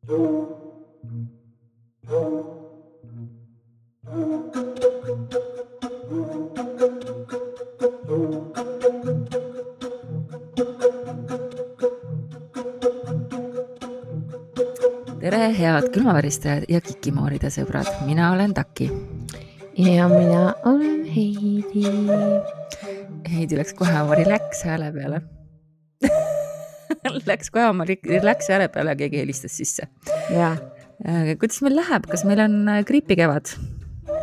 Tere, head külmaväristajad ja kikimooride sõbrad. Mina olen Taki. Ja mina olen Heidi. Heidi läks kohe oma relax hääle peale. Läks kohe oma relax hääle peale ja keegi helistas sisse. Ja. Kuidas meil läheb? Kas meil on griipikevad?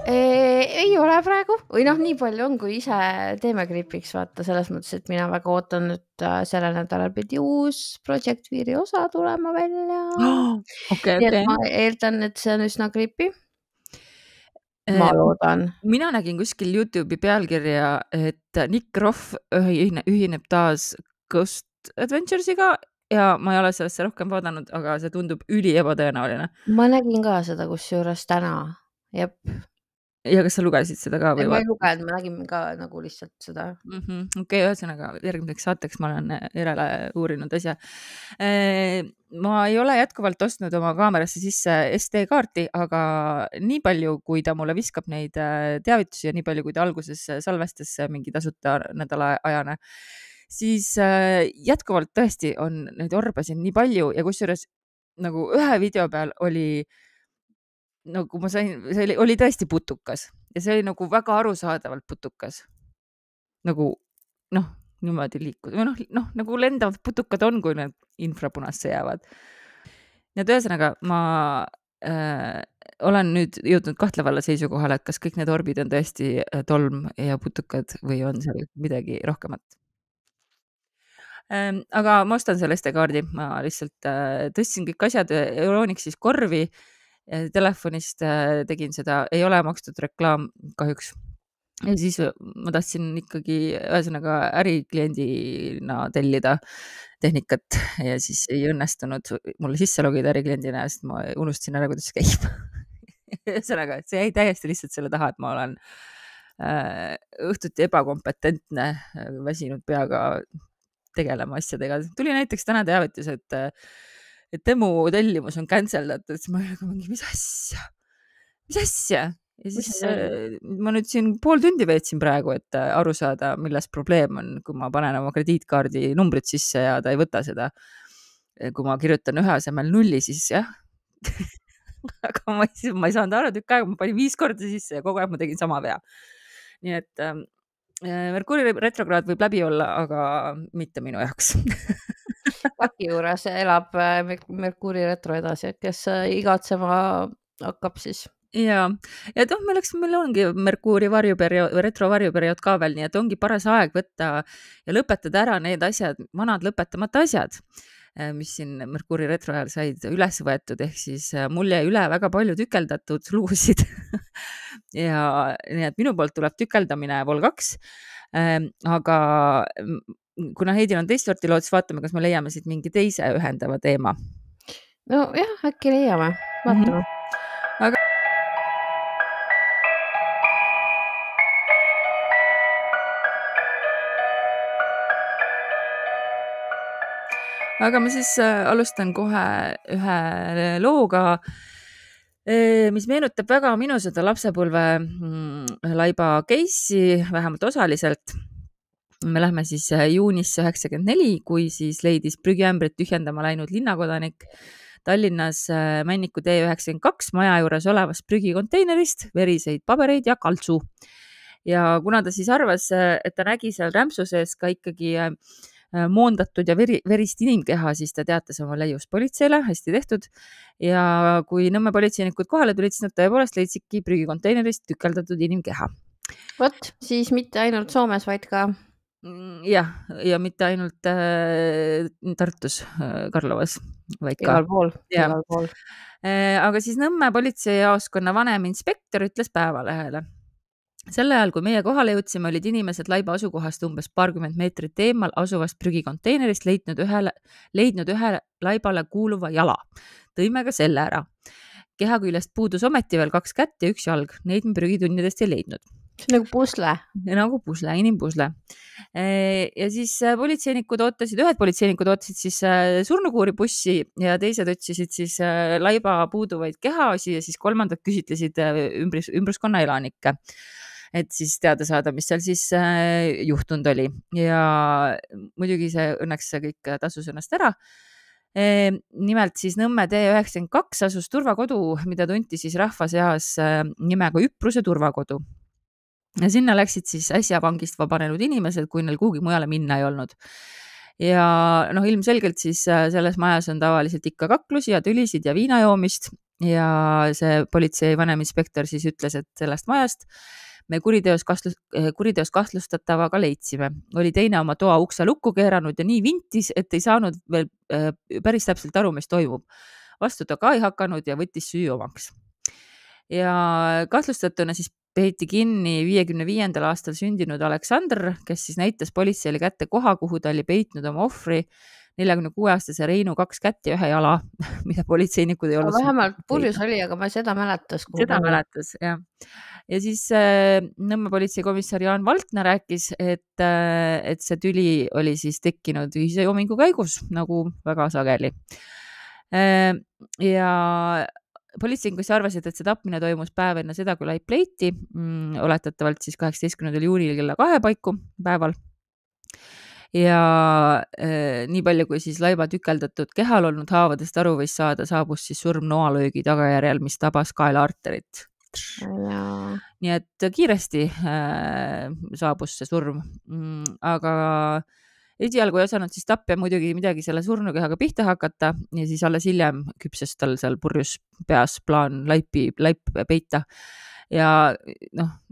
Ei ole praegu. Või noh, nii palju on, kui ise teeme griipiks, vaata selles mõttes, et mina väga ootan, et sellel nädalal pidi uus Project Veeri osa tulema välja. Okay. Ma eeldan, et see on üsna griipi. Ma loodan. Mina nägin kuskil YouTube'i pealkirja, et Nick Roff ühineb taas Ghost Adventuresiga ja ma ei ole sellesse rohkem vaadanud, aga see tundub üli ebatõenäoline. Ma nägin ka seda kusjuures täna. Jep. Ja kas sa lugesid seda ka? Või ma ei lugenud, ma nägin ka nagu lihtsalt seda. Okei, ühesõnaga järgmiseks saateks ma olen järele uurinud asja. Ma ei ole jätkuvalt ostnud oma kaamerasse sisse SD-kaarti, aga nii palju, kui ta mulle viskab neid teavitusi ja nii palju, kui ta alguses salvestas mingi tasuta nädala ajane, siis jätkuvalt tõesti on neid orbasid nii palju ja kusjuures nagu ühe video peal oli nagu ma sain, see oli tõesti putukas ja see oli nagu väga arusaadavalt putukas. Nagu niimoodi liikud. Nagu lendavad putukad on, kui need infrapunasse jäävad. Ja ühesõnaga ma olen nüüd jõudnud kahtlevalla seisukohale, et kas kõik need orbid on tõesti tolm ja putukad või on seal midagi rohkemat. Aga ma ostan selle SD-kaardi. Ma lihtsalt tõstsin kõik asjad Euronixis korvi. Telefonist tegin seda, ei ole makstud reklaam kahjuks. Ja siis ma tahtsin ikkagi ühesõnaga ärikliendina tellida tehnikat ja siis ei õnnestunud mulle sisse logida ärikliendina, sest ma unustasin ära, kuidas see käib. Ühesõnaga, see jäi täiesti lihtsalt selle taha, et ma olen õhtuti ebakompetentne, väsinud peaga tegelema asjadega. Tuli näiteks täna teavitus, et demo tellimus on canceldatud, siis ma olin, mis asja? Ja siis ma nüüd siin pool tundi veetsin praegu, et aru saada, milles probleem on, kui ma panen oma krediitkaardi numbrit sisse ja ta ei võta seda. Kui ma kirjutan ühe asemel 0, siis jah. Aga ma ei saanud aru tükk aega, ma panin 5 korda sisse ja kogu aeg ma tegin sama vea. Nii et Merkuuri retrokraad võib läbi olla, aga mitte minu jaoks. Taki juures elab Merkuuri retro edasi, kes igatsema hakkab siis. Ja meil ongi Merkuuri retro varjuperiood ka veel, nii et ongi paras aeg võtta ja lõpetada ära need asjad, vanad lõpetamata asjad, mis siin Merkuuri retro ajal said üles võetud, ehk siis mul jäi üle väga palju tükeldatud lugusid. Ja nii et minu poolt tuleb tükeldamine Vol 2, aga kuna Heidil on teist sorti lood, siis vaatame, kas me leiame siit mingi teise ühendava teema. No jah, äkki leiame. Vaatame. Aga ma siis alustan kohe ühe looga, mis meenutab väga minu seda lapsepõlve laiba case'i, vähemalt osaliselt. Me lähme siis juunisse 1994, kui siis leidis prügiämbrit tühjendama läinud linnakodanik Tallinnas Männiku tee 92 maja juures olevast prügikonteinerist veriseid pabereid ja kaltsu. Ja kuna ta siis arvas, et ta nägi seal rämpsu sees ka ikkagi moondatud ja verist inimkeha, siis ta teatas oma leiust politseile, hästi tehtud. Ja kui Nõmme politseinikud kohale tulid, siis nad tõepoolest leidsidki prügikonteinerist tükeldatud inimkeha. Vot, siis mitte ainult Soomes, vaid ka... Ja mitte ainult Tartus, Karlovas, vaid ka... Igal pool. Aga siis Nõmme politseijaoskonna vanem inspektor ütles Päevalehele. Selle ajal, kui meie kohale jõudsime, olid inimesed laiba asukohast umbes paarkümmend meetrit eemal asuvast prügikonteinerist leidnud ühe laibale kuuluva jala. Tõime ka selle ära. Keha küljest puudus ometi veel 2 kätt ja 1 jalg. Neid me prügitunnidest ei leidnud. See on nagu pusle. Nagu pusle, inimpusle. Ja siis ühed politseinikud ootasid siis surnukuuribussi ja teised otsisid siis laiba puuduvaid kehaosi ja siis kolmandad küsitlesid ümbruskonna elanikke, et siis teada saada, mis seal siis juhtunud oli. Ja muidugi õnneks see kõik tasus ennast ära. Nimelt siis Nõmme T92 asus turvakodu, mida tunti siis rahva seas nimega Üpruse turvakodu. Ja sinna läksid siis äsja vangist vabanenud inimesed, kui neil kuhugi mujale minna ei olnud. Ja ilmselgelt siis selles majas on tavaliselt ikka kaklusi ja tülisid ja viinajoomist ja see politsei vaneminspektor siis ütles, et sellest majast me kuriteos kahtlustatavaga leidsime. Oli teine oma toa ukse lukku keeranud ja nii vintis, et ei saanud veel päris täpselt aru, mis toimub. Vastu ta ka ei hakanud ja võttis süü omaks. Ja kahtlustatuna siis peeti kinni 55. aastal sündinud Aleksandr, kes siis näitas politseile kätte koha, kuhu ta oli peitnud oma ohvri 46-aastase Reinu 2 kätt ja 1 jala, mida politseinikud ei olnud. Vähemalt purjus oli, aga ma seda mäletas. Seda mäletas, jah. Ja siis Nõmme politseikomissar Jaan Valtna rääkis, et see tüli oli siis tekkinud ühise joomingu käigus, nagu väga sageli. Ja politseinik arvasid, et see tapmine toimus päev enne seda, kui laip leiti, oletatavalt siis 18. juunil kella 2 paiku päeval. Ja nii palju, kui siis laiba tükeldatud kehal olnud haavadest aru võis saada, saabus siis surm noalöögi tagajärjel, mis tabas kaela arterit. Nii et kiiresti saabus see surm, aga esialgu ei osanud siis tapja muidugi midagi selle surnukehaga pihta hakata ja siis alles hiljem küpses tal seal purjus peas plaan laip peita. Ja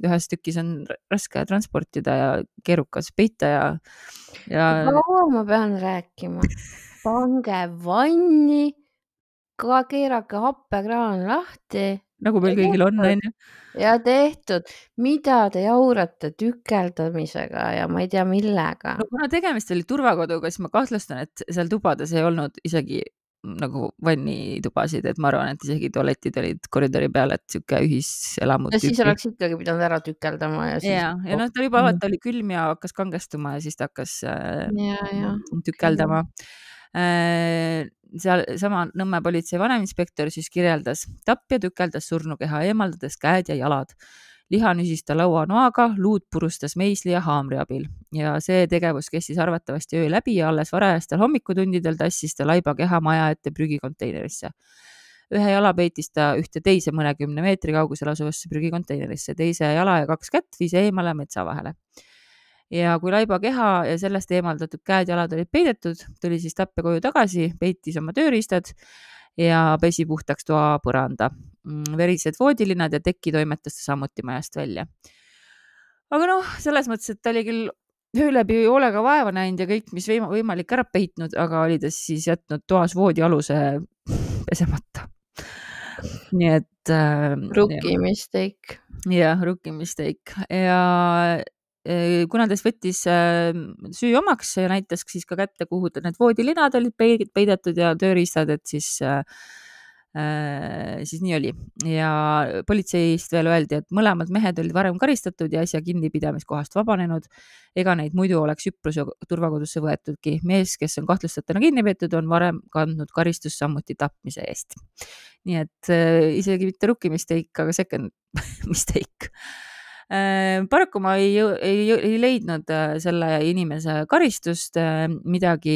ühes tükis on raske transportida ja keerukas peita ja... Kaua ma pean rääkima? Pange vanni, ka keerake happekraan lahti. Nagu meil kõigil on. Ja tehtud. Mida te jaurate tükeldamisega ja ma ei tea millega? Kuna tegemist oli turvakoduga, siis ma kahtlustan, et seal tubades ei olnud isegi nagu vannitubasid, et ma arvan, et isegi tualetid olid koridori peal, et siuke ühiselamud. Ja siis oleks ikkagi pidanud ära tükeldama. Ja ta juba oli külm ja hakkas kangestuma ja siis ta hakkas tükeldama. Seal sama Nõmme politsei vaneminspektor siis kirjeldas, tapja tükeldas surnukeha eemaldades käed ja jalad. Liha nüsis ta lauanoaga, luud purustas meisli ja haamri abil ja see tegevus kestis arvatavasti öö läbi ja alles varajastel hommikutundidel tassis ta laiba keha maja ette prügikonteinerisse. 1 jala peitis ta ühte teise mõnekümne meetri kaugusel asuvasse prügikonteinerisse, teise jala ja 2 kätt viis eemale metsa vahele. Ja kui laiba keha ja sellest eemaldatud käed-jalad olid peidetud, tuli siis tapja koju tagasi, peitis oma tööriistad ja pesi puhtaks toa põranda. Verised voodilinad ja teki toimetas ta samuti majast välja. Aga selles mõttes, et ta oli küll öö läbi hoolega vaeva näinud ja kõik, mis võimalik ära peitnud, aga oli ta siis jätnud toas voodi aluse pesemata. Nii et... Rookie mistake. Jah, rookie mistake. Ja kuna ta võttis süü omaks ja näitas siis ka kätte, kuhu need voodilinad olid peidetud ja tööriistad, et siis nii oli. Ja politseist veel öeldi, et mõlemad mehed olid varem karistatud ja äsja kinnipidamiskohast vabanenud. Ega neid muidu oleks Üpruse turvakodusse võetudki. Mees, kes on kahtlustatuna kinni peetud, on varem kandnud karistus samuti tapmise eest. Nii et isegi mitte rookie mistake, aga second mistake. Paraku ma ei leidnud selle inimese karistust midagi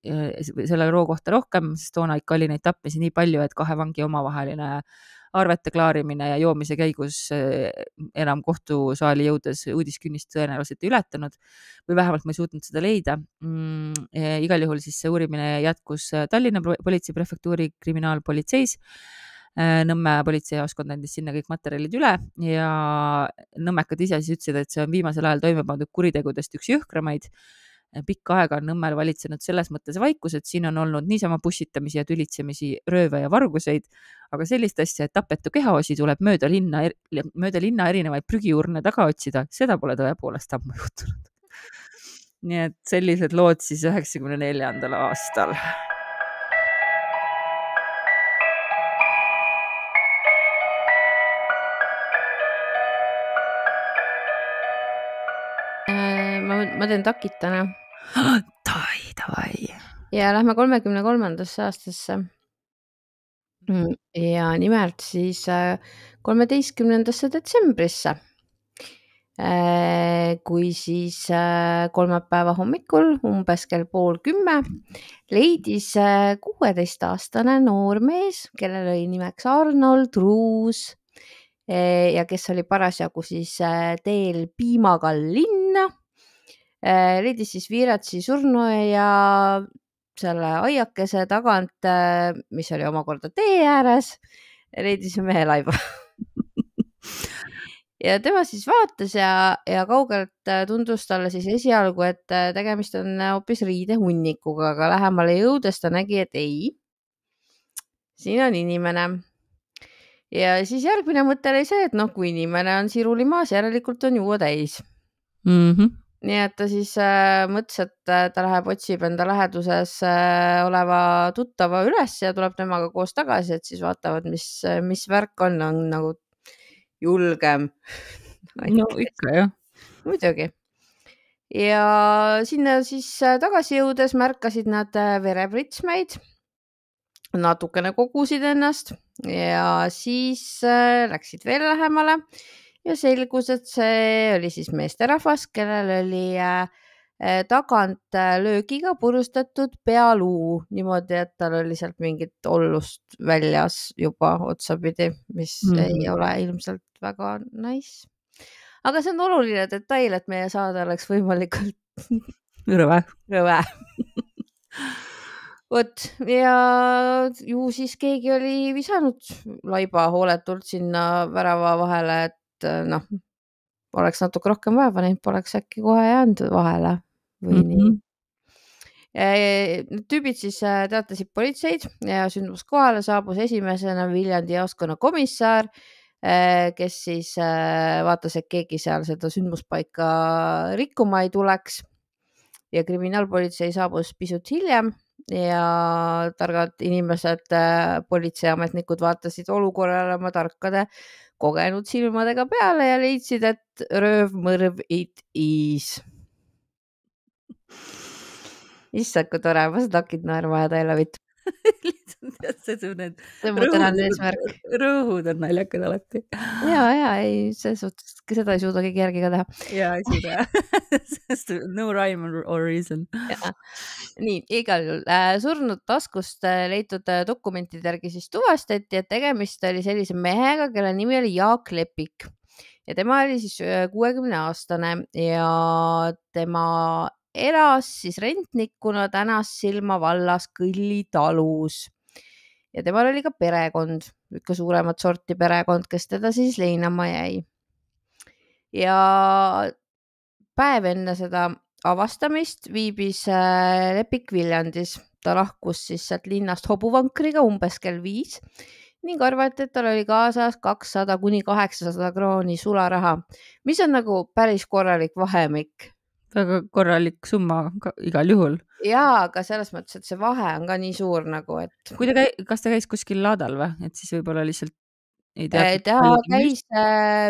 selle loo kohta rohkem, sest toona ikka oli neid tapmisi nii palju, et 2 vangi omavaheline arvete klaarimine ja joomise käigus enam kohtusaali jõudes uudiskünnist tõenäoliselt ei ületanud või vähemalt ma ei suutnud seda leida. Igal juhul siis see uurimine jätkus Tallinna politseiprefektuuri kriminaalpolitseis. Nõmme politseijaoskond andis sinna kõik materjalid üle ja nõmmekad ise siis ütlesid, et see on viimasel ajal toime pandud kuritegudest üks jõhkramaid. Pikka aega on Nõmmel valitsenud selles mõttes vaikus, et siin on olnud niisama pussitamisi ja tülitsemisi, rööve ja varguseid, aga sellist asja, et tapetu kehaosi tuleb mööda linna erinevaid prügiurne taga otsida, seda pole tõepoolest ammu juhtunud. Nii et sellised lood siis 94. aastal. ma teen takitana. Davai. Ja lähme 33. aastasse. Ja nimelt siis 13. detsembrisse. Kui siis kolmapäeva hommikul umbes kell 9:30 leidis 16-aastane noormees, kellel oli nimeks Arnold Ruus ja kes oli parasjagu siis teel Piimakall linna. Leidis siis Viiratsi surnuaia selle aiakese tagant, mis oli omakorda tee ääres, leidis mehe laiba. Ja tema siis vaatas ja kaugelt tundus talle siis esialgu, et tegemist on hoopis riidehunnikuga, aga lähemale jõudes ta nägi, et ei, siin on inimene. Ja siis järgmine mõte oli see, et kui inimene on siruli maas, järelikult on juua täis. Nii et ta siis mõtles, et ta läheb otsib enda läheduses oleva tuttava üles ja tuleb temaga koos tagasi, et siis vaatavad, mis värk on nagu julgem. No ikka jah. Muidugi. Ja sinna siis tagasi jõudes märkasid nad verepritsmeid, natukene kogusid ennast ja siis läksid veel lähemale ja selgus, et see oli siis meesterahvas, kellel oli tagant löögiga purustatud pealuu niimoodi, et tal oli sealt mingit ollust väljas juba otsapidi, mis ei ole ilmselt väga nice. Aga see on oluline detail, et meie saade oleks võimalikult rõve. Vot ja ju siis keegi oli visanud laiba hooletult sinna värava vahele, et oleks natuke rohkem vaeva näinud, poleks äkki kohe jäänud vahele või nii. Tüübid siis teatasid politseid ja sündmuskohale saabus esimesena Viljandi jaoskonna komissar, kes siis vaatas, et keegi seal seda sündmuspaika rikkuma ei tuleks ja kriminaalpolitsei saabus pisut hiljem ja targad inimesed, politseiametnikud vaatasid olukorrale oma tarkade kogenud silmadega peale ja leidsid, et röövmõrv it is. Issad, kui tore, ma seda hakid naerma ja ta ei lävitu. See rõhud on naljakad alati. Ja, ei, seda ei suuda keegi järgi ka teha. Ja, ei suuda. No rhyme or reason. Nii, igal juhul surnud taskust leitud dokumentide järgi siis tuvastati, et tegemist oli sellise mehega, kelle nimi oli Jaak Lepik ja tema oli siis 60-aastane ja tema elas siis rentnikuna Tänassilma vallas Kõlli talus. Ja temal oli ka perekond, ikka suuremat sorti perekond, kes teda siis leinama jäi. Ja päev enne seda avastamist viibis Lepik Viljandis. Ta lahkus siis sealt linnast hobuvankriga umbes kell 5 ning arvati, et tal oli kaasas 200 kuni 800 krooni sularaha, mis on nagu päris korralik vahemik. Väga korralik summa igal juhul. Jaa, aga selles mõttes, et see vahe on ka nii suur nagu, et... Kas ta käis kuskil laadal või? Et siis võib-olla lihtsalt ei teatud... Ta käis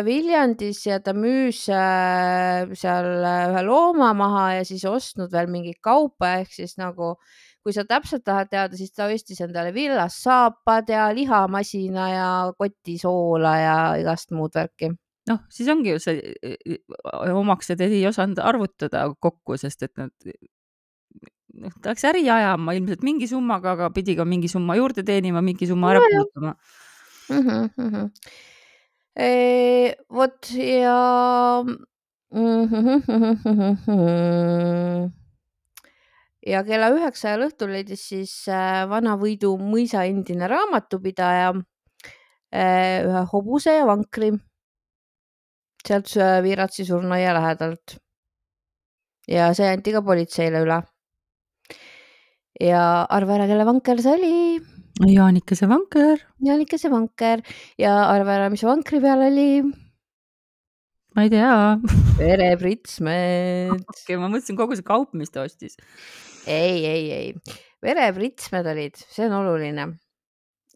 Viljandis ja ta müüs seal ühe looma maha ja siis ostnud veel mingit kaupa, ehk siis nagu, kui sa täpselt tahad teada, siis ta ostis endale villas saapad ja lihamasina ja kotisoola ja igast muud värki. Siis ongi ju see omaksed ei osanud arvutada kokku, sest et nad ta läks äri ajama ilmselt mingi summaga, aga pidi ka mingi summa juurde teenima, mingi summa ära kulutama. Vot ja ja kella 9 ajal õhtul leidis siis Vanavõidu mõisa endine raamatupidaja ühe hobuse ja vankri sealt Viiratsi surnuaia lähedalt. Ja see anti ka politseile üle. Ja arva ära, kelle vanker see oli? Jaanikese vanker. Jaanikese vanker. Ja arva ära, mis vankri peal oli? Ma ei tea. Verepritsmed. Okay, ma mõtlesin kogu see kaup, mis ta ostis. Ei. Verepritsmed olid, see on oluline.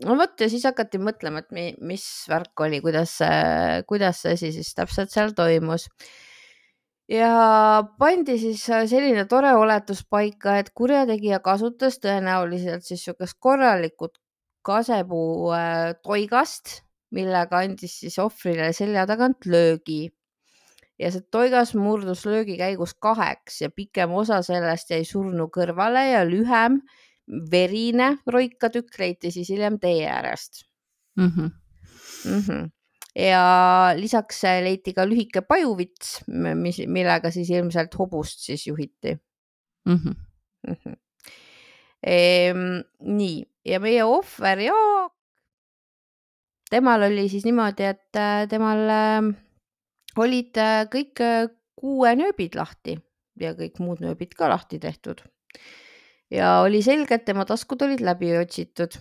No vot, ja siis hakati mõtlema, et mis värk oli, kuidas see siis täpselt seal toimus. ja pandi siis selline tore oletus paika, et kurjategija kasutas tõenäoliselt siis niisugust korralikult kasepuu toigast, millega andis siis ohvrile selja tagant löögi. Ja see toigas murdus löögi käigus 2 ja pikem osa sellest jäi surnu kõrvale ja lühem verine roikatükk leiti siis hiljem tee äärest. Ja lisaks leiti ka lühike pajuvits, millega siis ilmselt hobust siis juhiti. Nii, ja meie ohver Jaak, temal oli siis niimoodi, et temal olid kõik 6 nööbid lahti ja kõik muud nööbid ka lahti tehtud. Ja oli selge, et tema taskud olid läbi otsitud.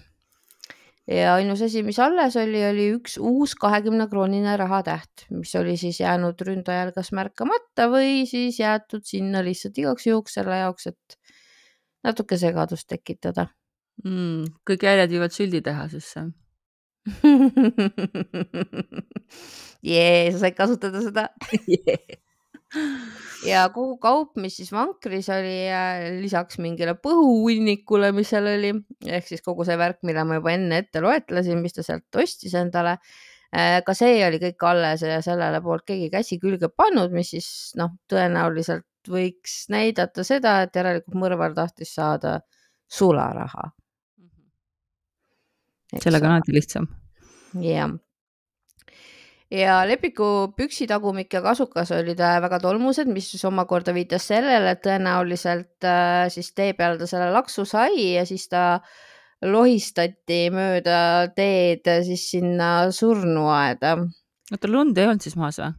Ja ainus asi, mis alles oli üks uus 20-kroonine rahatäht, mis oli siis jäänud ründajal kas märkamata või siis jäetud sinna lihtsalt igaks juhuks selle jaoks, et natuke segadust tekitada. Kõik jäljed viivad sülditehasesse. Sa said kasutada seda. Ja kogu kaup, mis siis vankris oli lisaks mingile põhuunnikule, mis seal oli, ehk siis kogu see värk, mille ma juba enne ette loetlesin, mis ta sealt ostis endale, ka see oli kõik alles ja sellele poolt keegi käsi külge pannud, mis siis tõenäoliselt võiks näidata seda, et järelikult mõrvar tahtis saada sularaha. Sellega on alati lihtsam. Jah. Ja Lepiku püksitagumik ja kasukas olid väga tolmused, mis siis omakorda viitas sellele, et tõenäoliselt siis tee peal ta selle laksu sai ja siis ta lohistati mööda teed siis sinna surnuaeda. Oota, lund ei olnud siis maas või?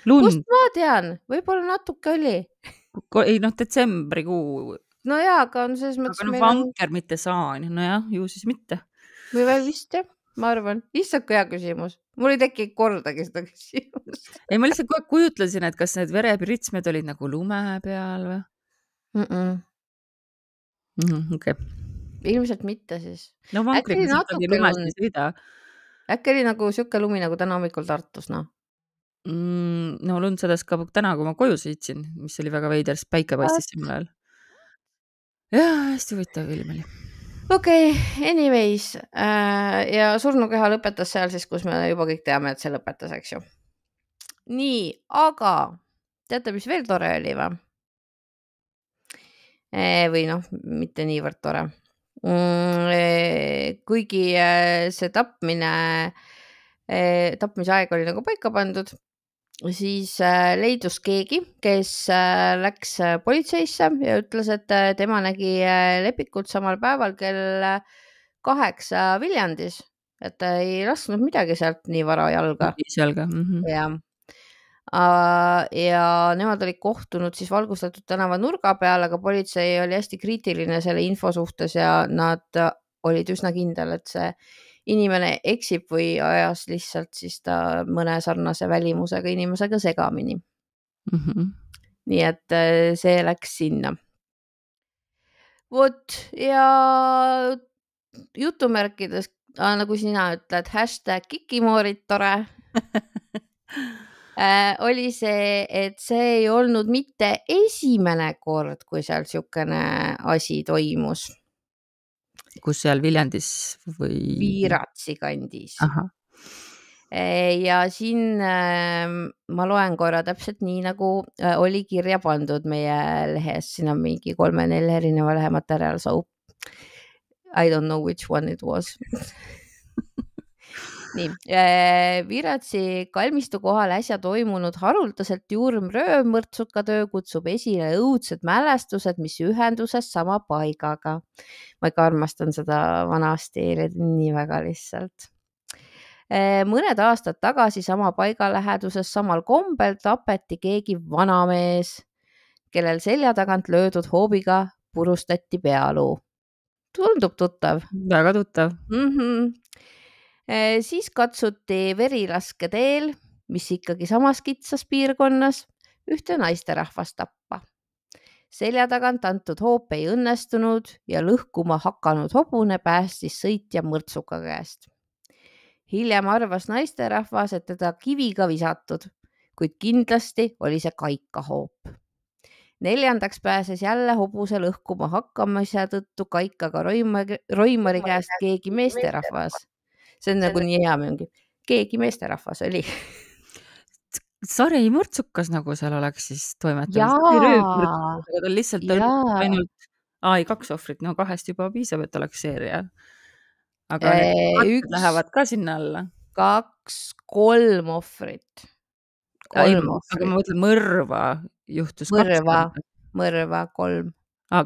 Kust ma tean? Võib-olla natuke oli. Ei, detsembrikuu. No jaa, aga on selles mõttes... Aga vanker mitte saan. No jah, ju siis mitte. Või veel vist jah. Ma arvan, lihtsalt hea küsimus. Mul ei teki kordagi seda küsimust. Ei, ma lihtsalt kogu aeg kujutlesin, et kas need verepiritsmed olid nagu lume peal või? Okay. Ilmselt mitte siis. No vankrid ikkagi lumest ei sõida. Äkki oli nagu siuke lumi nagu täna hommikul Tartus, no? No lund sadas ka täna, kui ma koju sõitsin, mis oli väga veider, sest päike paistis samal ajal. Jaa, hästi huvitav ilm oli. Okei, anyways, ja surnukeha lõpetas seal siis, kus me juba kõik teame, et see lõpetas, eks ju. Nii, aga teate, mis veel tore oli või? Või mitte niivõrd tore. Kuigi see tapmise aeg oli nagu paika pandud, siis leidus keegi, kes läks politseisse ja ütles, et tema nägi Lepikut samal päeval kell 8 Viljandis, et ta ei lasknud midagi sealt nii vara jalga. Ja nemad olid kohtunud siis valgustatud tänava nurga peal, aga politsei oli hästi kriitiline selle info suhtes ja nad olid üsna kindel, et see inimene eksib või ajas lihtsalt siis ta mõne sarnase välimusega inimesega segamini. Nii et see läks sinna. Vot, ja jutumärkides, nagu sina ütled, #kikimoorid tore, oli see, et see ei olnud mitte esimene kord, kui seal siukene asi toimus. Kus seal Viljandis või? Viiratsi kandis. Ja siin ma loen korra täpselt nii, nagu oli kirja pandud meie lehes. Siin on mingi 3-4 erineva lehe materjal, so I don't know which one it was. Nii, Viratsi kalmistu kohal äsja toimunud haruldaselt juurm röövmõrtsukatöö kutsub esile õudsed mälestused, mis ühenduses sama paigaga. Ma ikka armastan seda vana stiili nii väga lihtsalt. Mõned aastad tagasi sama paiga läheduses samal kombel tapeti keegi vanamees, kellel selja tagant löödud hoobiga purustati pealuu. Tundub tuttav? Väga tuttav. Siis katsuti verilaske teel, mis ikkagi samas kitsas piirkonnas, ühte naisterahvast tappa. Selja tagant antud hoop ei õnnestunud ja lõhkuma hakanud hobune päästis sõitja mõrtsuka käest. Hiljem arvas naisterahvas, et teda kiviga visatud, kuid kindlasti oli see kaikahoop. 4. pääses jälle hobuse lõhkuma hakkamise tõttu kaikaga Roimari käest keegi meesterahvas. See on nagu nii hea mingi. Keegi meesterahvas oli. sarimõrtsukas nagu seal oleks siis toimetatud. Jaa. Aga ta lihtsalt ainult, ei 2 ohvrit, no 2 juba piisab, et oleks seeria. Aga need lähevad ka sinna alla. 2, 3 ohvrit. Aga ma mõtlen mõrva juhtus 2. Mõrva 3.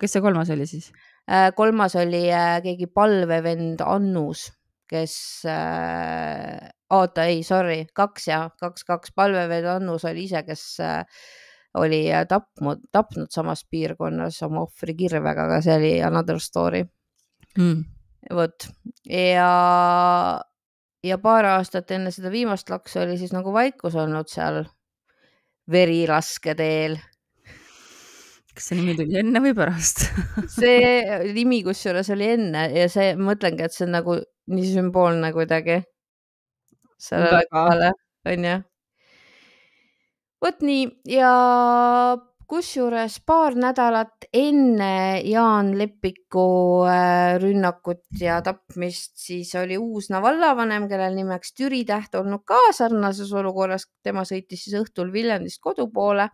Kes see 3. oli siis? 3. oli keegi palvevend Annus, kes, 2 palvevend Annus oli ise, kes oli tapnud samas piirkonnas oma ohvri kirvega, aga see oli another story. Vot. Ja paar aastat enne seda viimast laksu oli siis nagu vaikus olnud seal verilaske teel. Kas see nimi tuli enne või pärast? See nimi kusjuures oli enne ja see, mõtlengi, et see on nagu nii sümboolne kuidagi. Sellele kohale, on ju. Vot nii, ja kusjuures paar nädalat enne Jaan Leppiku rünnakut ja tapmist siis oli uusna vallavanem, kellel nimeks Türi Täht olnud ka sarnases olukorras. Tema sõitis siis õhtul Viljandist kodu poole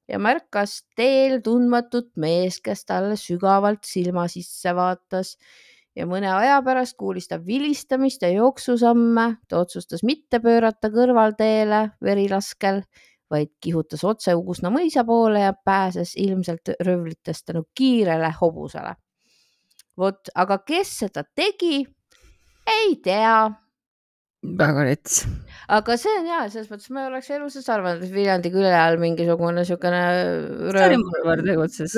ja märkas teel tundmatut mees, kes talle sügavalt silma sisse vaatas ja mõne aja pärast kuulis ta vilistamist ja jooksusamme. Ta otsustas mitte pöörata kõrvalteele verilaskel, vaid kihutas otse Uusna mõisa poole ja pääses ilmselt röövlitest tänu kiirele hobusele. Vot, aga kes seda tegi, ei tea. Väga rets. Aga see on hea, selles mõttes ma oleks eluses arvanud, et Viljandi küle all mingisugune niisugune sarimõrvar tegutses.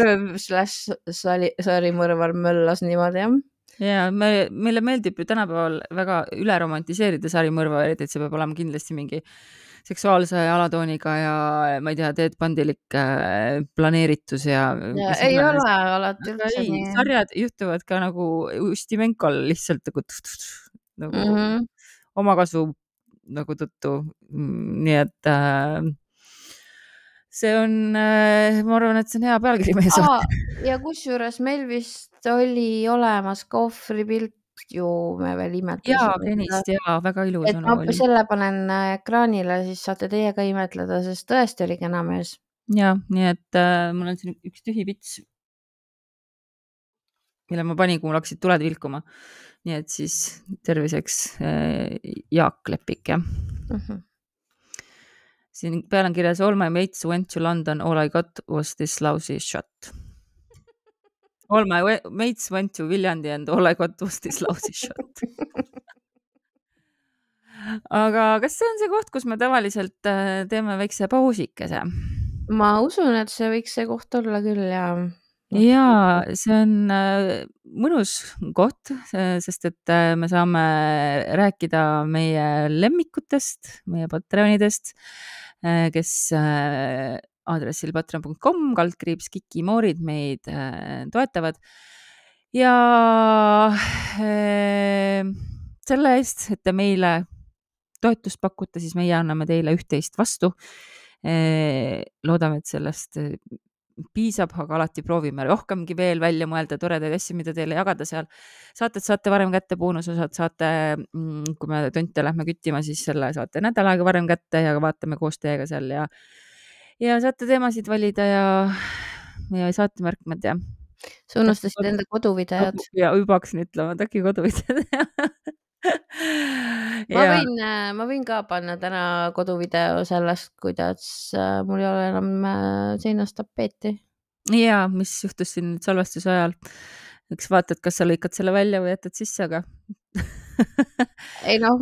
Sarimõrvar möllas niimoodi, jah. Ja meile meeldib ju tänapäeval väga üle romantiseerida sarimõrva, et see peab olema kindlasti mingi seksuaalse alatooniga ja ma ei tea, teedpandilik planeeritus ja ei ole alati üldse nii. Sarjad juhtuvad ka nagu Ustimenkol lihtsalt nagu omakasu nagu tõttu. Nii et see on, ma arvan, et see on hea pealkiri meie saate. Ja kusjuures meil vist oli olemas ka ohvripilt ju, me veel imetlasime. Jaa, Kenist, jaa, väga ilus on oli. Selle panen ekraanile, siis saate teie ka imetleda, sest tõesti oli kena mees. Jaa, nii et mul on siin üks tühi pits, mille ma panin, kui mul hakkasid tuled vilkuma. Nii et siis terviseks Jaak Lepik, jah. Siin peal on kirjas All my mates went to London, all I got was this lousy shot. All my mates went to Viljandi and all I got was this lousy shot. Aga kas see on see koht, kus me tavaliselt teeme väikse pausikese? Ma usun, et see võiks see koht olla küll, jah. Jaa, see on mõnus koht, sest et me saame rääkida meie lemmikutest, meie patreonidest, kes aadressil patreon.com/kikimoorid meid toetavad. Ja selle eest, et te meile toetust pakute, siis meie anname teile 11 vastu. Loodame, et sellest piisab, aga alati proovime rohkemgi veel välja mõelda toredaid asju, mida teile jagada seal. Saated saate varem kätte, boonusosad saate, kui me tonte lähme küttima, siis selle saate nädal aega varem kätte ja vaatame koos teiega seal ja saate teemasid valida ja saatemärkmed ja. Sa unustasid enda koduvideod. Ja juba hakkasin ütlema, et äkki koduvideod. Ma võin ka panna täna koduvideo sellest, kuidas mul ei ole enam seinas tapeeti. Ja, mis juhtus siin salvestuse ajal. Eks vaatad, kas sa lõikad selle välja või jätad sisse, aga... ei noh,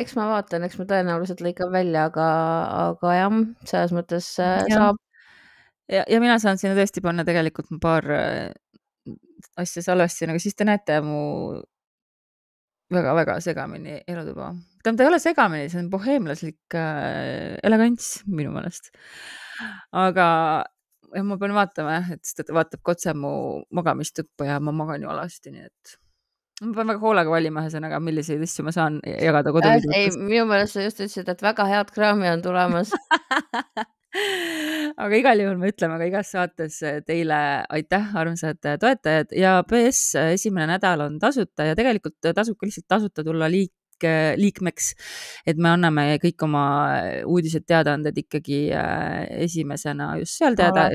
eks ma vaatan, eks ma tõenäoliselt lõikan välja, aga jah, selles mõttes saab. Ja mina saan sinna tõesti panna tegelikult mu paar asja salvestasin, aga siis te näete mu väga-väga segamini elutuba. Ta ei ole segamini, see on boheemlaslik elegants minu meelest. Aga ma pean vaatama, et ta vaatab otse mu magamistuppa ja ma magan ju alasti, nii et ma pean väga hoolega valima ühesõnaga, milliseid asju ma saan jagada koduvideotes. minu meelest sa just ütlesid, et väga head kraami on tulemas. aga igal juhul me ütleme ka igas saates teile aitäh, armsad toetajad ja PS esimene nädal on tasuta ja tegelikult tasub ka lihtsalt tasuta tulla liikmeks, et me anname kõik oma uudised, teadaanded ikkagi esimesena just seal teada,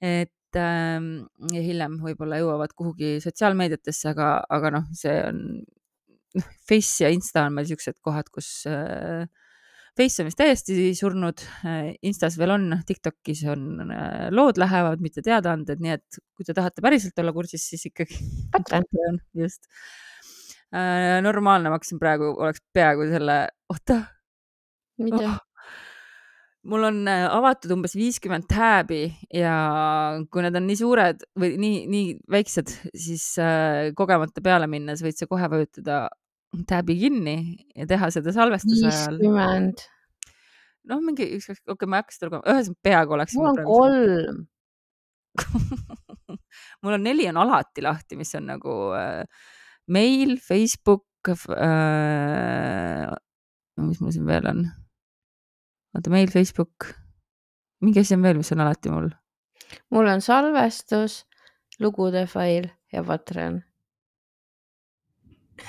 et ja hiljem võib-olla jõuavad kuhugi sotsiaalmeediatesse, aga noh, see on Face ja Insta on meil siuksed kohad, kus Face on vist täiesti surnud, Instas veel on, TikTokis on lood lähevad, mitte teadaanded, nii et kui te tahate päriselt olla kursis, siis ikkagi on just normaalne, ma hakkasin praegu, oleks peaaegu selle, oota. Mida? Mul on avatud umbes 50 tääbi ja kui need on nii suured või nii väiksed, siis kogemata peale minnes võid sa kohe vajutada tääbi kinni ja teha seda salvestuse ajal. 50. noh, mingi ükskord, okei, ma ei hakka seda lugema, ühesõnaga peaaegu oleks. mul on 3. mul on 4 on alati lahti, mis on nagu meil, Facebook, mis mul siin veel on? Vaata, meil, Facebook, mingi asi on veel, mis on alati mul. Mul on salvestus, lugude fail ja Patreon.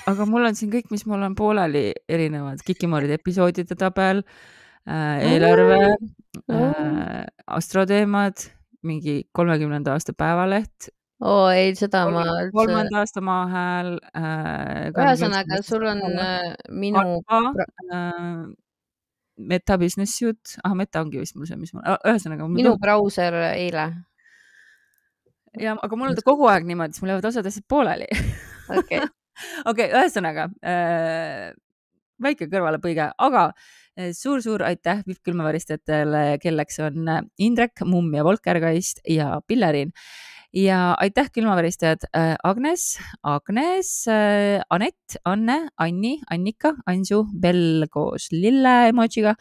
aga mul on siin kõik, mis mul on pooleli erinevad, Kikimooride episoodide tabel, eelarve, astroteemad, mingi 30. aasta päevaleht. ei, seda ma 3. aasta Maahääl. ühesõnaga, sul on minu Meta business jutt, Meta ongi vist mul see, mis ma, ühesõnaga. Minu brauser eile. ja, aga mul on ta kogu aeg niimoodi, siis mul jäävad osad asjad pooleli. Okei, ühesõnaga, väike kõrvalepõige, aga suur aitäh VIP külmaväristajatele, kelleks on Indrek, Mumm ja Volkergeist ja Pillerin. Ja aitäh külmaväristajad Agnes, Anett, Anne, Anni, Annika, Ansu, Bell koos lille emojiga,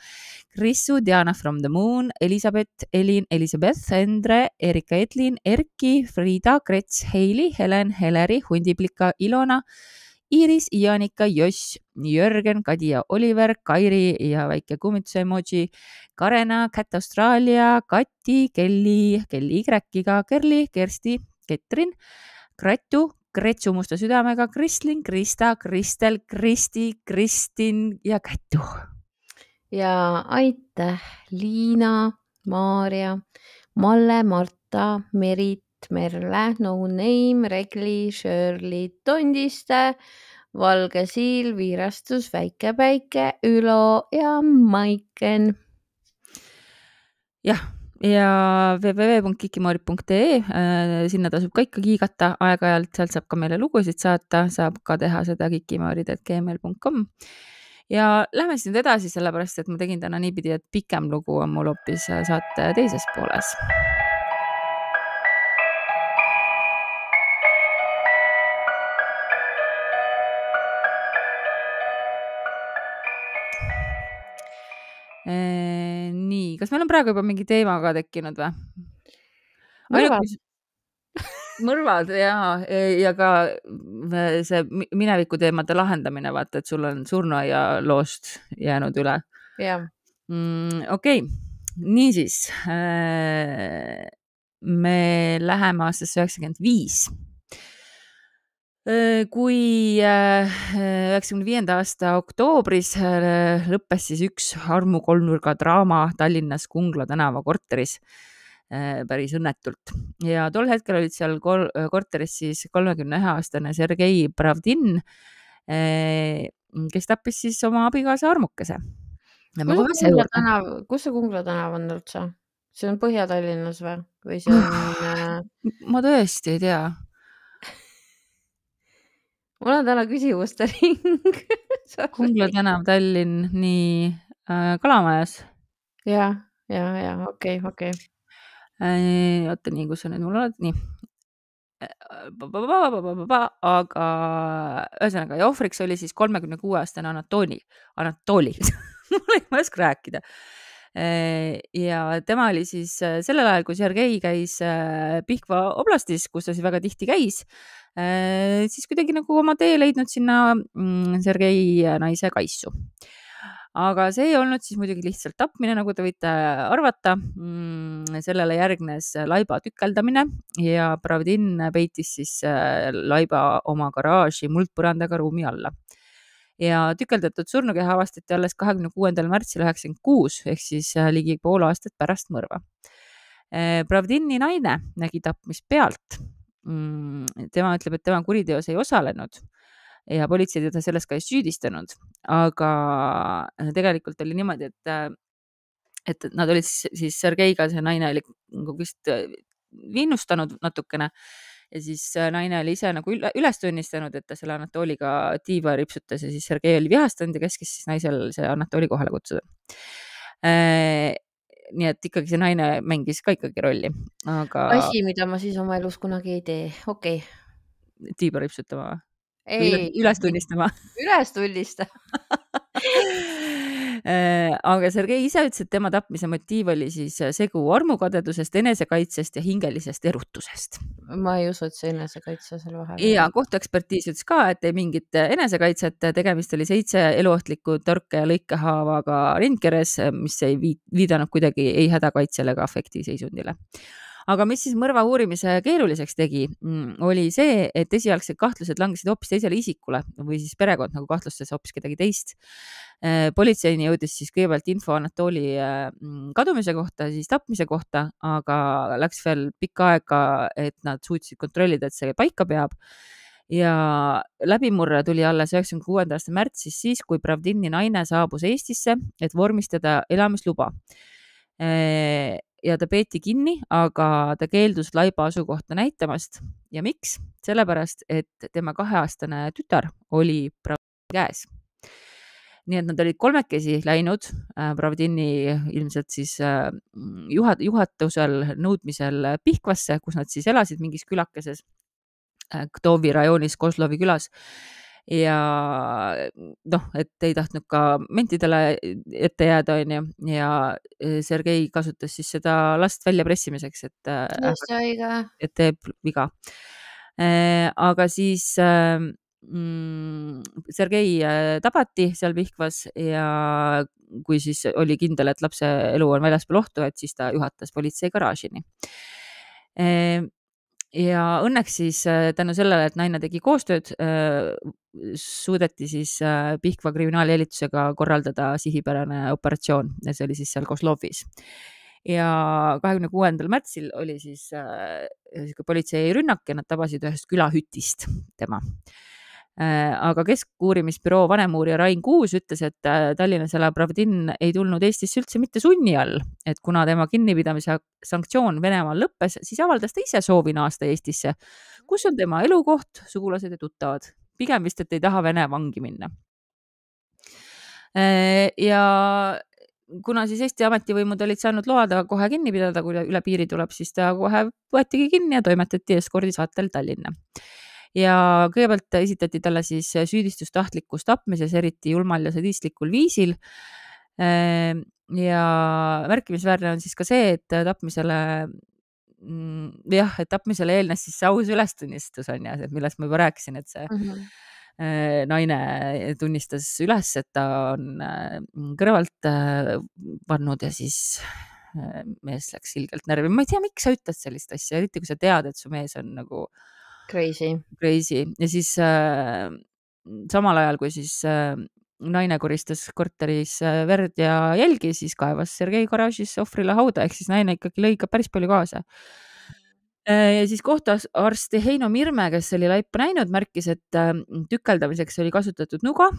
Krissu, Diana from the moon, Elisabeth, Elin, Elisabeth, Endre, Erika, Edlin, Erki, Frida, Krets, Heili, Helen, Heleri, Hundiplika, Ilona, Iiris, Jaanika, Joss, Jörgen, Kadi ja Oliver, Kairi ja väike kummituse emoji, Karena, Cat Austraalia, Kati, Kelly Y-iga, Kerli, Kersti, Ketrin, Kratu, Kretsu musta südamega, Kristlin, Krista, Kristel, Kristi, Kristin ja Kätu. Ja aitäh Liina, Maarja, Malle, Marta, Merit, Merle, No Name, Regli, Shirley, Tondiste, Valge Siil, Viirastus, Väike Päike, Ülo ja Maiken. jah, ja www.kikimoorid.ee, sinna tasub ka ikka kiigata aeg-ajalt, sealt saab ka meile lugusid saata, saab ka teha seda kikimoorid@gmail.com. ja lähme siis nüüd edasi, sellepärast et ma tegin täna niipidi, et pikem lugu on mul hoopis saate teises pooles. Nii, kas meil on praegu juba mingi teema ka tekkinud või? Mõrvad ja ka see mineviku teemade lahendamine, vaata, et sul on surnuaia loost jäänud üle. Okei, niisiis me läheme aastasse 95. Kui 95. aasta oktoobris lõppes siis üks Harmu kolmnurga draama Tallinnas Kungla tänava korteris päris õnnetult. Ja tol hetkel olid seal korteris siis 31-aastane Sergei Pravdin, kes tappis siis oma abikaasa armukese. Kus see Kungla tänav on üldse? See on Põhja-Tallinnas või see on... Ma tõesti ei tea. Mul on täna küsimuste ring. Kungla tänav, Tallinn, nii Kalamajas. Ja, okei. Oota nii, kus sa nüüd mul oled, nii. Aga ühesõnaga, ja ohvriks oli siis 36-aastane Anatoli. Ma ei oska rääkida. ja tema oli siis sellel ajal, kui Sergei käis Pihkva oblastis, kus ta siis väga tihti käis, siis kuidagi nagu oma tee leidnud sinna Sergei naise Kaissu. Aga see ei olnud siis muidugi lihtsalt tapmine, nagu te võite arvata. Sellele järgnes laiba tükeldamine ja Pravdin peitis siis laiba oma garaaži muldpõrandaga ruumi alla. Ja tükeldatud surnukeha avastati alles 26. märtsil 1996 ehk siis ligi pool aastat pärast mõrva. Pravdini naine nägi tapmist pealt. Tema ütleb, et tema kuriteos ei osalenud ja politsei teda selles ka ei süüdistanud, aga tegelikult oli niimoodi, et nad olid siis Sergeiga, see naine oli vist vinnustanud natukene ja siis naine oli ise nagu üles tunnistanud, et ta selle Anatoliga tiiva ripsutas ja siis Sergei oli vihastanud ja käskis siis naisel see Anatoli kohale kutsuda. Nii et ikkagi see naine mängis ka ikkagi rolli, aga asi, mida ma siis oma elus kunagi ei tee, okei. Tiiba ripsutama Ei, üles tunnistama. Üles tunnista. Aga Sergei ise ütles, et tema tapmise motiiv oli siis segu armukadedusest, enesekaitsest ja hingelisest erutusest. Ma ei usu, et see enesekaitse seal vahel. Ja kohtuekspertiis ütles ka, et ei mingit enesekaitset, tegemist oli 7 eluohtliku torke ja lõikehaavaga rindkeres, mis ei viidanud kuidagi ei hädakaitsele ega afektiseisundile. Aga mis siis mõrva uurimise keeruliseks tegi, oli see, et esialgsed kahtlused langesid hoopis teisele isikule või siis perekond nagu kahtlustas hoopis kedagi teist. Politseini jõudis siis kõigepealt info Anatoli kadumise kohta, siis tapmise kohta, aga läks veel pikka aega, et nad suutsid kontrollida, et see paika peab. Ja läbimurre tuli alles 96. aasta märtsis siis, kui Pravdini naine saabus Eestisse, et vormistada elamisluba. Ja ta peeti kinni, aga ta keeldus laiba asukohta näitamast. Ja miks? Sellepärast, et tema 2-aastane tütar oli Pravdini käes. Nii et nad olid kolmekesi läinud Pravdini ilmselt siis juhatusel nõudmisel Pihkvasse, kus nad siis elasid mingis külakeses Ktovi rajoonis Kozlovi külas. Ja et ei tahtnud ka mentidele ette jääda, on ju, ja Sergei kasutas siis seda last välja pressimiseks, et teeb viga. Aga siis Sergei tabati seal Pihkvas ja kui siis oli kindel, et lapse elu on väljaspool ohtu, et siis ta juhatas politsei garaažini. Ja õnneks siis tänu sellele, et naine tegi koostööd, suudeti siis Pihkva kriminaaljälitusega korraldada sihipärane operatsioon ja see oli siis seal Kozlovis. Ja 26. märtsil oli siis politsei rünnak ja nad tabasid ühest külahütist tema. Aga keskuurimisbüroo vanemuurija Rain Kuus ütles, et Tallinnas elav Pravdin ei tulnud Eestisse üldse mitte sunni all, et kuna tema kinnipidamise sanktsioon Venemaal lõppes, siis avaldas ta ise soovi naasta Eestisse, kus on tema elukoht, sugulased ja tuttavad. Pigem vist, et ei taha Vene vangi minna. Ja kuna siis Eesti ametivõimud olid saanud loada kohe kinni pidada, kui üle piiri tuleb, siis ta kohe võetigi kinni ja toimetati eskordisaatel Tallinna. Ja kõigepealt esitati talle siis süüdistus tahtlikus tapmises, eriti julmal ja sadistlikul viisil. Ja märkimisväärne on siis ka see, et tapmisele eelnes siis aus ülestunnistus, on ju, millest ma juba rääkisin, et see naine tunnistas üles, et ta on kõrvalt pannud ja siis mees läks ilgelt närvi. Ma ei tea, miks sa ütled sellist asja, eriti kui sa tead, et su mees on nagu Crazy. Ja siis samal ajal, kui siis naine koristas korteris verd ja jälgi, siis kaevas Sergei garaažis ohvrile hauda, ehk siis naine ikkagi lõi ka päris palju kaasa. Ja siis kohtuarst Heino Mirme, kes oli laipa näinud, märkis, et tükeldamiseks oli kasutatud nuga.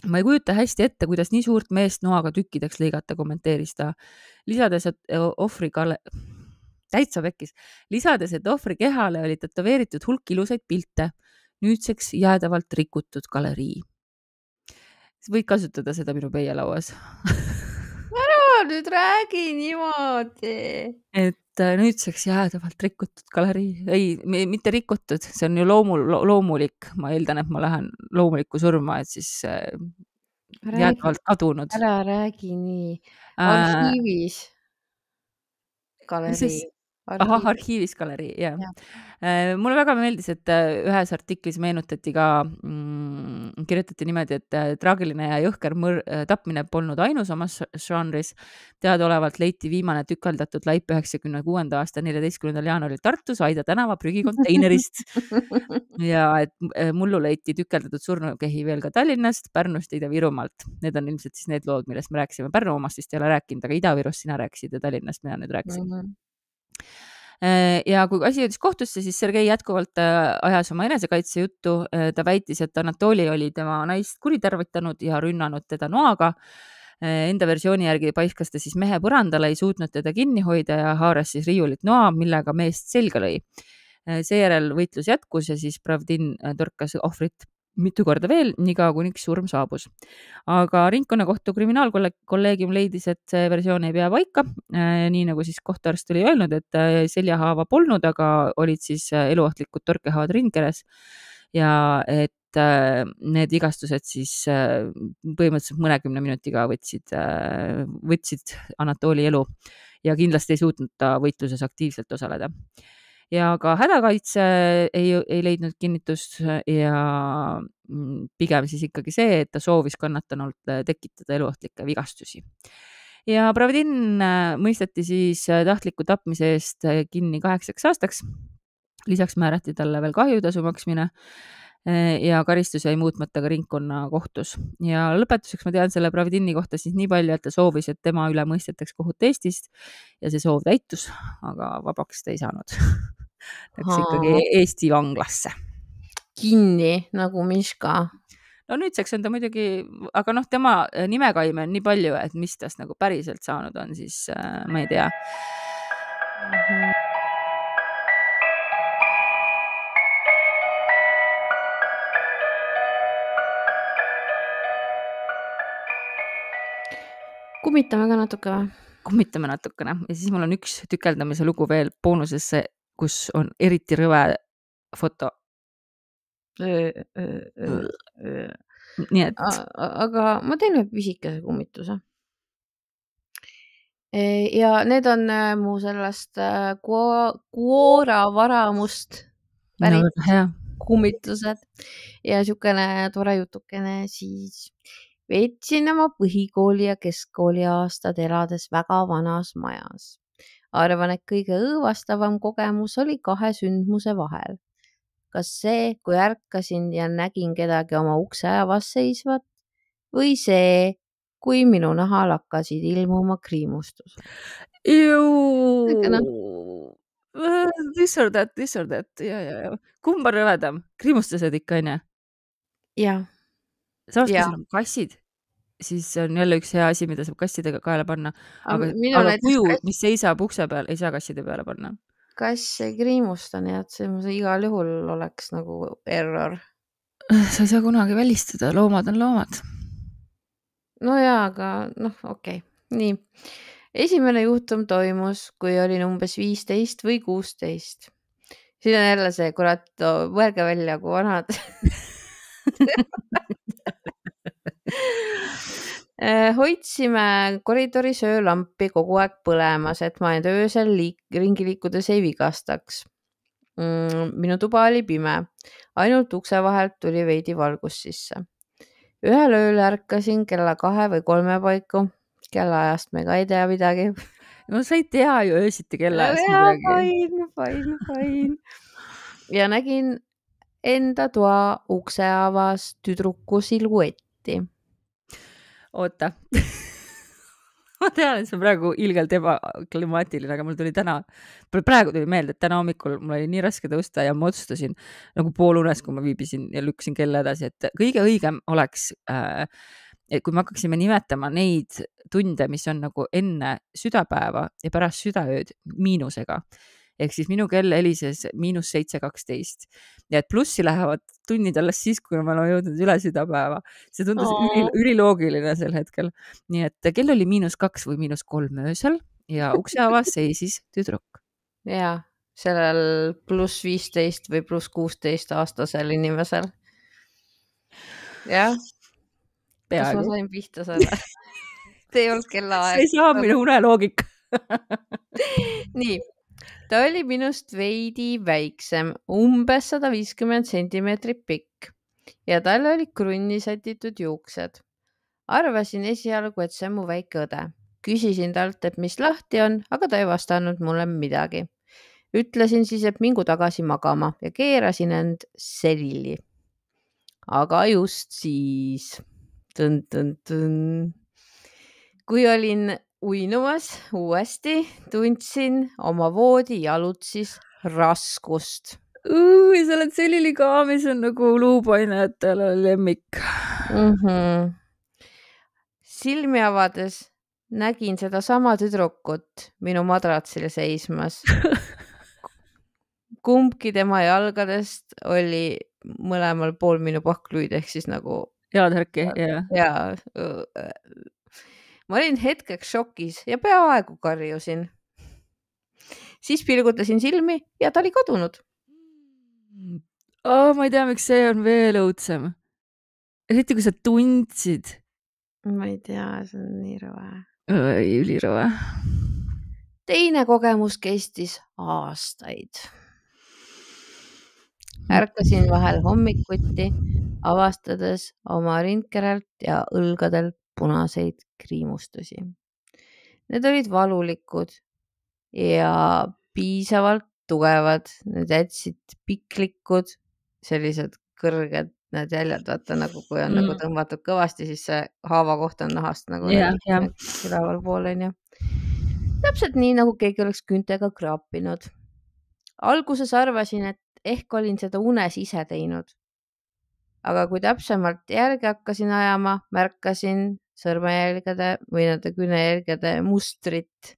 Ma ei kujuta hästi ette, kuidas nii suurt meest noaga tükkideks lõigata, kommenteeris ta. Lisades, et täitsa pekkis. Lisades, et ohvri kehale oli tätoveeritud hulk ilusaid pilte, nüüdseks jäädavalt rikutud galerii. Võid kasutada seda minu peielauas. Ära nüüd räägi niimoodi. Et nüüdseks jäädavalt rikutud galerii. Ei, mitte rikutud, see on ju loomulik. Ma eeldan, et ma lähen loomulikku surma, et siis jäädavalt kadunud. Ära räägi nii. Äh, Arhiivis mis galerii. siis? Ahah, arhiivis galerii, jah. Jah. Mulle väga meeldis, et ühes artiklis meenutati ka, kirjutati niimoodi, et traagiline ja jõhker tapmine polnud ainus omas žanris. Teadaolevalt leiti viimane tükeldatud laip 96. aasta 14. jaanuaril Tartus Aida tänava prügikonteinerist. Ja et mullu leiti tükeldatud surnukehi veel ka Tallinnast, Pärnust ja Ida-Virumaalt. Need on ilmselt siis need lood, millest me rääkisime. Pärnu omast vist ei ole rääkinud, aga Ida-Virust sina rääkisid ja Tallinnast mina nüüd rääkisin. Ja kui asi jõudis kohtusse, siis Sergei jätkuvalt ajas oma enesekaitse juttu. Ta väitis, et Anatoli oli tema naist kuritarvitanud ja rünnanud teda noaga. Enda versiooni järgi paiskas ta siis mehe põrandale, ei suutnud teda kinni hoida ja haaras siis riiulit noa, millega meest selga lõi. Seejärel võitlus jätkus ja siis Pravdin torkas ohvrit mitu korda veel, niikaua kuniks surm saabus. Aga ringkonnakohtu kriminaalkolleegium leidis, et see versioon ei pea paika. Nii nagu siis kohtuarst oli öelnud, et seljahaava polnud, aga olid siis eluohtlikud torkehaavad rindkeres ja et need vigastused siis põhimõtteliselt mõnekümne minutiga võtsid Anatoli elu ja kindlasti ei suutnud ta võitluses aktiivselt osaleda. Ja ka hädakaitse ei leidnud kinnitust ja pigem siis ikkagi see, et ta soovis kannatanult tekitada eluohtlikke vigastusi. Ja Pravdin mõisteti siis tahtliku tapmise eest kinni 8 aastaks. Lisaks määrati talle veel kahjutasu maksmine ja karistus jäi muutmata ka ringkonnakohtus. Ja lõpetuseks ma tean selle Pravdini kohta siis nii palju, et ta soovis, et tema üle mõistetaks kohut Eestist ja see soov täitus, aga vabaks ta ei saanud. Läks ikkagi Eesti vanglasse. Kinni nagu Miška. No nüüdseks on ta muidugi, aga tema nimekaime on nii palju, et mis tast nagu päriselt saanud on, siis ma ei tea. Kummitame ka natuke või? Kummitame natukene ja siis mul on üks tükeldamise lugu veel boonusesse, kus on eriti rõve foto. Nii et. Aga ma teen ühe pisikese kummituse. Ja need on mu sellest Quora varamust pärit kummitused ja niisugune tore jutukene siis. Veetsin oma põhikooli ja keskkooli aastad elades väga vanas majas. Arvan, et kõige õõvastavam kogemus oli 2 sündmuse vahel. Kas see, kui ärkasin ja nägin kedagi oma ukse avas seisvat või see, kui minu nahal hakkasid ilmuma kriimustused? This or that. Ja. Kumb on rõvedam? Kriimustused ikka, on ju? Jah. Samas, kui sul on kassid, siis on jälle üks hea asi, mida saab kassidega kaela panna. Aga kuju, mis seisab ukse peal, ei saa kasside peale panna. Kass ei kriimusta, nii et see igal juhul oleks nagu error. Sa ei saa kunagi välistada, loomad on loomad. No jaa, aga okei. Nii. Esimene juhtum toimus, kui olin umbes 15 või 16. Siin on jälle see, kurat, võelge välja, kui vanad. Hoidsime koridoris öölampi kogu aeg põlemas, et ma end öösel ringi liikudes ei vigastaks. Minu tuba oli pime, ainult ukse vahelt tuli veidi valgus sisse. Ühel ööl ärkasin kella 2 või 3 paiku, kellaajast me ka ei tea midagi. No sa ei tea ju öösiti kellaajast midagi. Fine. Ja nägin enda toa ukse avas tüdruku siluetti. Oota. Ma tean, et see on praegu ilgelt ebaklimaatiline, aga mul tuli praegu tuli meelde, et täna hommikul mul oli nii raske tõusta ja ma otsustasin nagu poolunes, kui ma viibisin ja lükkasin kella edasi, et kõige õigem oleks, et kui me hakkaksime nimetama neid tunde, mis on nagu enne südapäeva ja pärast südaööd miinusega. Ehk siis minu kell helises -7:12 ja et plussi lähevad tunnid alles siis, kui ma olen jõudnud üle südapäeva. See tundus üliloogiline sel hetkel. Nii et kell oli -2 või -3 öösel ja ukse avas seisis tüdruk. Jaa, sellel +15 või +16 aastasel inimesel. Jah. kas ma sain pihta selle? See ei olnud kellaaeg. See ei saa minu uneloogika. Nii, ta oli minust veidi väiksem, umbes 150 sentimeetrit pikk ja tal oli krunni sätitud juuksed. Arvasin esialgu, et see on mu väike õde. Küsisin talt, et mis lahti on, aga ta ei vastanud mulle midagi. Ütlesin siis, et mingu tagasi magama ja keerasin end selili. Aga just siis, kui olin uinumas uuesti, tundsin oma voodi jalutsis raskust. Sa oled selili ka, mis on nagu luupainajatele lemmik. Silmi avades nägin seda sama tüdrukut minu madratsile seismas. Kumbki tema jalgadest oli mõlemal pool minu pakluid ehk siis nagu jalatärki. Ja ma olin hetkeks šokis ja peaaegu karjusin. Siis pilgutasin silmi ja ta oli kadunud. Ma ei tea, miks see on veel õudsem. Eriti kui sa tundsid. Ma ei tea, see on nii rõve. Ülirõve. Teine kogemus kestis aastaid. Ärkasin vahel hommikuti, avastades oma rindkeralt ja õlgadel punaseid kriimustusi. Need olid valulikud ja piisavalt tugevad. Need jätsid piklikud, sellised kõrged need jäljed, vaata nagu kui on nagu tõmbatud kõvasti, siis see haava koht on nahast nagu üleval pool on ju. Täpselt nii, nagu keegi oleks küntega kraapinud. Alguses arvasin, et ehk olin seda unes ise teinud. Aga kui täpsemalt järgi hakkasin ajama, märkasin sõrmejälgede või nende küünejälgede mustrit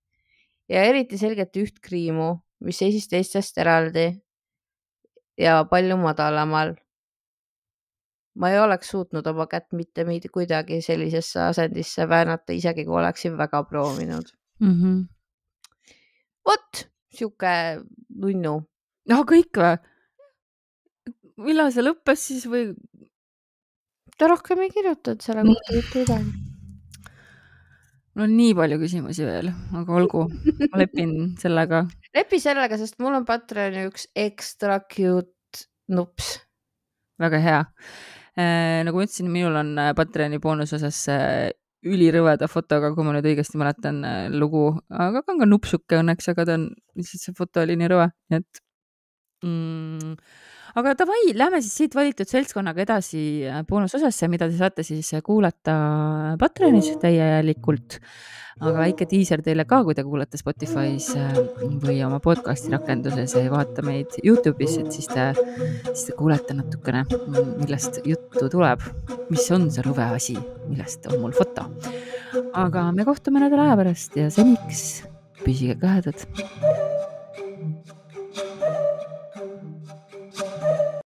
ja eriti selgelt üht kriimu, mis seisis teistest eraldi ja palju madalamal. Ma ei oleks suutnud oma kätt mitte kuidagi sellisesse asendisse väänata, isegi kui oleksin väga proovinud. Vot, siuke nunnu. Kõik või? Millal see lõppes siis või? Ta rohkem ei kirjutanud selle kohta mitte midagi. Mul on nii palju küsimusi veel, aga olgu, ma lepin sellega. Lepi sellega, sest mul on Patreoni üks extra cute nups. Väga hea. Nagu ma ütlesin, minul on Patreoni boonusosas ülirõveda fotoga, kui ma nüüd õigesti mäletan lugu, aga ka nupsuke õnneks, aga ta on, lihtsalt see foto oli nii rõve, nii et aga davai, lähme siis siit valitud seltskonnaga edasi boonusosasse, mida te saate siis kuulata Patreonis täielikult. Aga väike diiser teile ka, kui te kuulate Spotify's või oma podcasti rakenduses ja vaata meid YouTube'is, et siis te kuulete natukene, millest juttu tuleb, mis on see rõve asi, millest on mul foto. Aga me kohtume nädala aja pärast ja seniks püsige kõhedad.